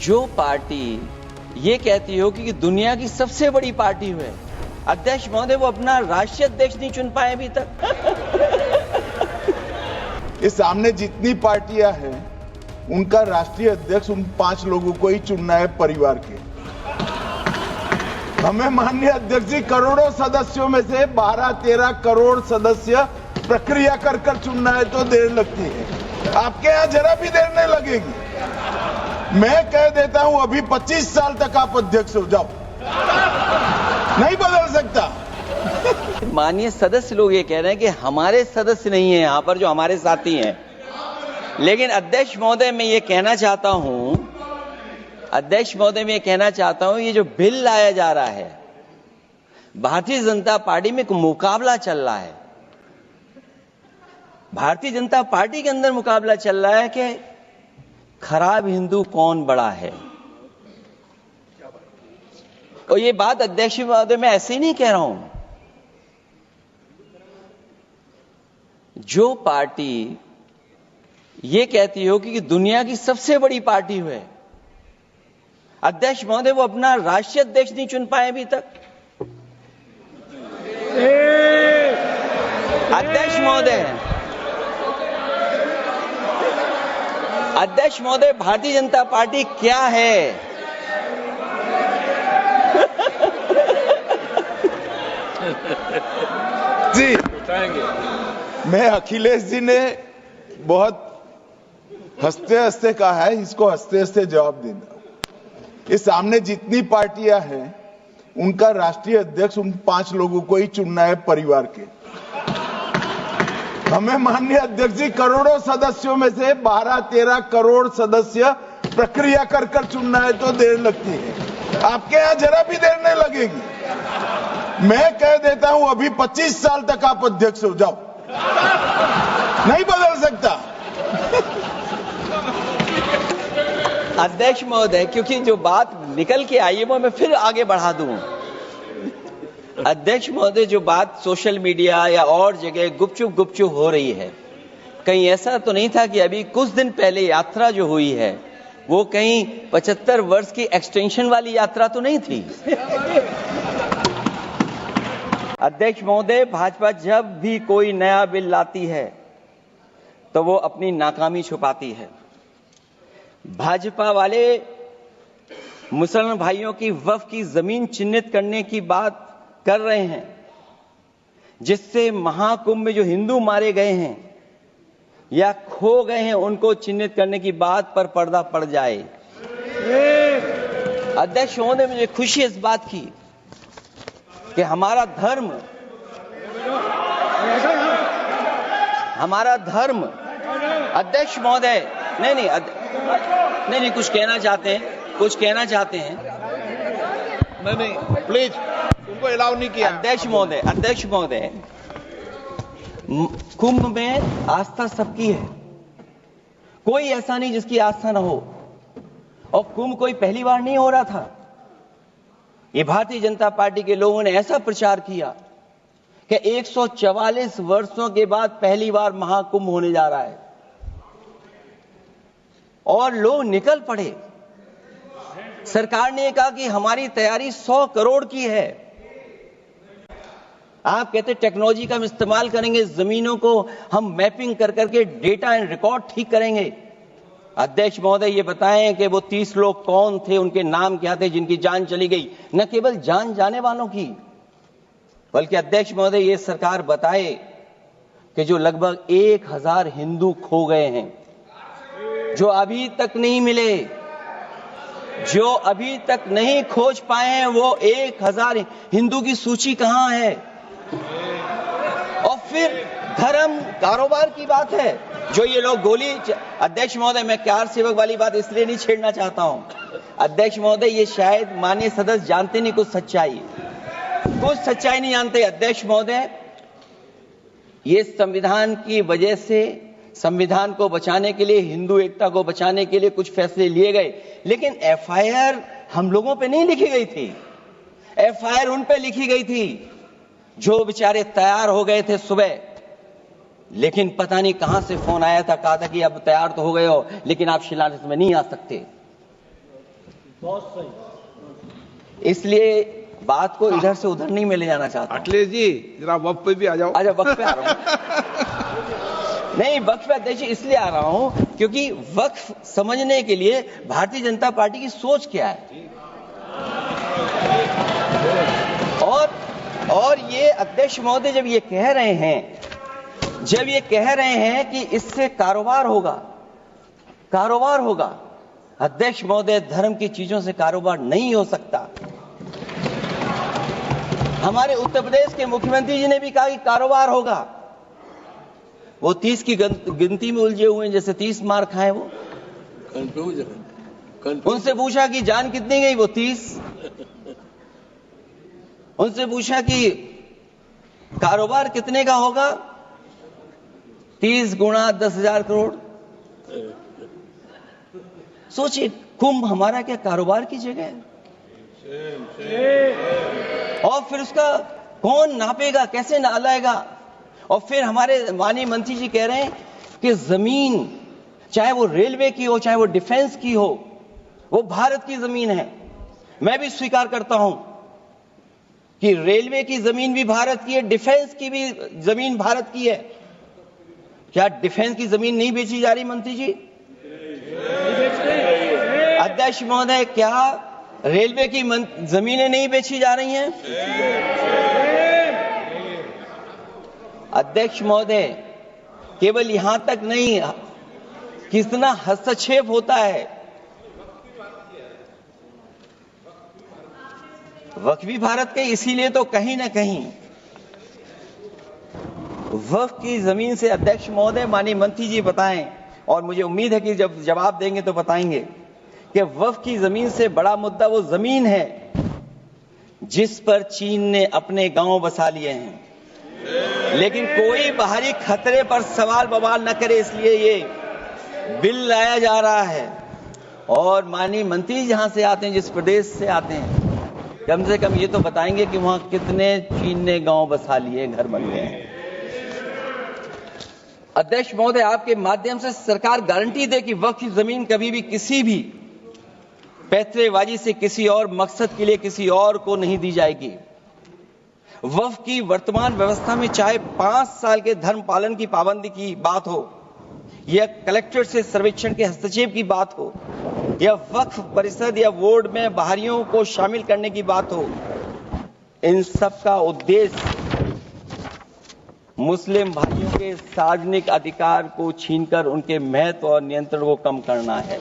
जो पार्टी ये कहती हो कि दुनिया की सबसे बड़ी पार्टी है, अध्यक्ष महोदय वो अपना राष्ट्रीय अध्यक्ष नहीं चुन पाए अभी तक। इस सामने जितनी पार्टियां हैं उनका राष्ट्रीय अध्यक्ष उन 5 लोगों को ही चुनना है परिवार के। हमें माननीय अध्यक्ष जी करोड़ों सदस्यों में से 12-13 करोड़ सदस्य प्रक्रिया कर कर चुनना है तो देर लगती है। आपके यहां जरा भी देर नहीं लगेगी। मैं कह देता हूं अभी 25 साल तक आप अध्यक्ष हो जाओ, नहीं बदल सकता। माननीय सदस्य लोग ये कह रहे हैं कि हमारे सदस्य नहीं है यहां पर जो हमारे साथी हैं, लेकिन अध्यक्ष महोदय मैं ये कहना चाहता हूं, ये जो बिल लाया जा रहा है, भारतीय जनता पार्टी में एक मुकाबला चल रहा है। भारतीय जनता पार्टी के अंदर मुकाबला चल रहा है कि खराब हिंदू कौन बड़ा है। और ये बात अध्यक्ष महोदय मैं ऐसे ही नहीं कह रहा हूं। जो पार्टी ये कहती हो कि दुनिया की सबसे बड़ी पार्टी है, अध्यक्ष महोदय वो अपना राष्ट्रीय अध्यक्ष नहीं चुन पाए अभी तक। अध्यक्ष महोदय भारतीय जनता पार्टी क्या है? जी मैं अखिलेश जी ने बहुत हंसते हंसते कहा है, इसको हंसते हंसते जवाब देना। इस सामने जितनी पार्टियां हैं उनका राष्ट्रीय अध्यक्ष उन 5 लोगों को ही चुनना है परिवार के। हमें माननीय अध्यक्ष जी करोड़ों सदस्यों में से 12-13 करोड़ सदस्य प्रक्रिया कर कर चुनना है तो देर लगती है। आपके यहां जरा भी देर नहीं लगेगी। मैं कह देता हूं अभी 25 साल तक आप अध्यक्ष हो जाओ, नहीं बदल सकता। अध्यक्ष महोदय क्योंकि जो बात निकल के आई है वो मैं फिर आगे बढ़ा दूं। अध्यक्ष महोदय जो बात सोशल मीडिया या और जगह गुपचुप हो रही है, कहीं ऐसा तो नहीं था कि अभी कुछ दिन पहले यात्रा जो हुई है वो कहीं 75 वर्ष की एक्सटेंशन वाली यात्रा तो नहीं थी। अध्यक्ष महोदय भाजपा जब भी कोई नया बिल लाती है तो वो अपनी नाकामी छुपाती है। भाजपा वाले मुसलमान भाइयों की वक्फ की जमीन चिन्हित करने की बात कर रहे हैं, जिससे महाकुंभ में जो हिंदू मारे गए हैं या खो गए हैं उनको चिन्हित करने की बात पर पर्दा पड़ जाए। अध्यक्ष महोदय मुझे खुशी इस बात की कि हमारा धर्म अध्यक्ष महोदय नहीं कुछ कहना चाहते हैं। नहीं प्लीज, उनको अलाउ नहीं किया। अध्यक्ष महोदय कुंभ में आस्था सबकी है, कोई ऐसा नहीं जिसकी आस्था ना हो। और कुंभ कोई पहली बार नहीं हो रहा था। ये भारतीय जनता पार्टी के लोगों ने ऐसा प्रचार किया कि 144 वर्षों के बाद पहली बार महाकुंभ होने जा रहा है और लोग निकल पड़े। सरकार ने कहा कि हमारी तैयारी 100 करोड़ की है। आप कहते टेक्नोलॉजी का हम इस्तेमाल करेंगे, जमीनों को हम मैपिंग कर करके डेटा एंड रिकॉर्ड ठीक करेंगे। अध्यक्ष महोदय ये बताएं कि वो 30 लोग कौन थे, उनके नाम क्या थे जिनकी जान चली गई, न केवल जान जाने वालों की, बल्कि अध्यक्ष महोदय ये सरकार बताए कि जो लगभग 1000 हिंदू खो गए हैं, जो अभी तक नहीं मिले, जो अभी तक नहीं खोज पाए हैं, वो 1000 हिंदू की सूची कहां है? और फिर धर्म कारोबार की बात है जो ये लोग गोली। अध्यक्ष महोदय मैं कार सेवक वाली बात इसलिए नहीं छेड़ना चाहता हूं। अध्यक्ष महोदय ये शायद माननीय सदस्य जानते नहीं कुछ सच्चाई नहीं जानते। अध्यक्ष महोदय ये संविधान की वजह से, संविधान को बचाने के लिए, हिंदू एकता को बचाने के लिए कुछ फैसले लिए गए, लेकिन एफआईआर हम लोगों पे नहीं लिखी गई थी। एफआईआर उन पे लिखी गई थी जो बेचारे तैयार हो गए थे सुबह, लेकिन पता नहीं कहां से फोन आया था, कहा था कि अब तैयार तो हो गए हो लेकिन आप शिलान्यास में नहीं आ सकते। इसलिए बात को इधर से उधर नहीं में ले जाना चाहता हूं। अखिलेश जी जरा वक्त पे भी आ जाओ। अच्छा, वक्त पे आ रहा हूं। नहीं, वक्त पे अध्यक्ष इसलिए आ रहा हूं क्योंकि वक्त समझने के लिए भारतीय जनता पार्टी की सोच क्या है। और ये अध्यक्ष महोदय जब ये कह रहे हैं कि इससे कारोबार होगा, अध्यक्ष महोदय, धर्म की चीजों से कारोबार नहीं हो सकता। हमारे उत्तर प्रदेश के मुख्यमंत्री जी ने भी कहा कि कारोबार होगा। वो 30 की गिनती में उलझे हुए हैं, जैसे 30 मार खाए वो। उनसे पूछा कि जान कितनी गई, वो 30। उनसे पूछा कि कारोबार कितने का होगा, 30 गुणा 10,000 करोड़। सोचिए, कुंभ हमारा क्या कारोबार की जगह है? और फिर उसका कौन नापेगा, कैसे नालाएगा? और फिर हमारे माननीय मंत्री जी कह रहे हैं कि जमीन, चाहे वो रेलवे की हो, चाहे वो डिफेंस की हो, वो भारत की जमीन है। मैं भी स्वीकार करता हूं कि रेलवे की जमीन भी भारत की है, डिफेंस की भी जमीन भारत की है। क्या डिफेंस की जमीन नहीं बेची जा रही मंत्री जी? अध्यक्ष महोदय, क्या रेलवे की जमीनें नहीं बेची जा रही हैं? अध्यक्ष महोदय, केवल यहां तक नहीं, कितना हस्तक्षेप होता है। वक्फ भी भारत के, इसीलिए तो कहीं ना कहीं वक्फ की जमीन से, अध्यक्ष महोदय, माननीय मंत्री जी बताएं, और मुझे उम्मीद है कि जब जवाब देंगे तो बताएंगे कि वक्फ की जमीन से बड़ा मुद्दा वो जमीन है जिस पर चीन ने अपने गांव बसा लिए हैं, लेकिन कोई बाहरी खतरे पर सवाल बवाल न करे, इसलिए ये बिल लाया जा रहा है। और माननीय मंत्री जहां से आते हैं, जिस प्रदेश से आते हैं, कम से कम ये तो बताएंगे कि वहां कितने चीन ने गांव बसा लिए, घर बन गए हैं। अध्यक्ष महोदय, आपके माध्यम से सरकार गारंटी दे कि वक्फ की जमीन कभी भी किसी भी पैतरेबाजी से किसी और मकसद के लिए किसी और को नहीं दी जाएगी। वक्फ की वर्तमान व्यवस्था में चाहे 5 साल के धर्म पालन की पाबंदी की बात हो, या कलेक्टर से सर्वेक्षण के हस्तक्षेप की बात हो, या वक्फ परिषद या बोर्ड में बाहरियों को शामिल करने की बात हो, इन सब का उद्देश्य मुस्लिम भाइयों के सार्वजनिक अधिकार को छीनकर उनके महत्व और नियंत्रण को कम करना है।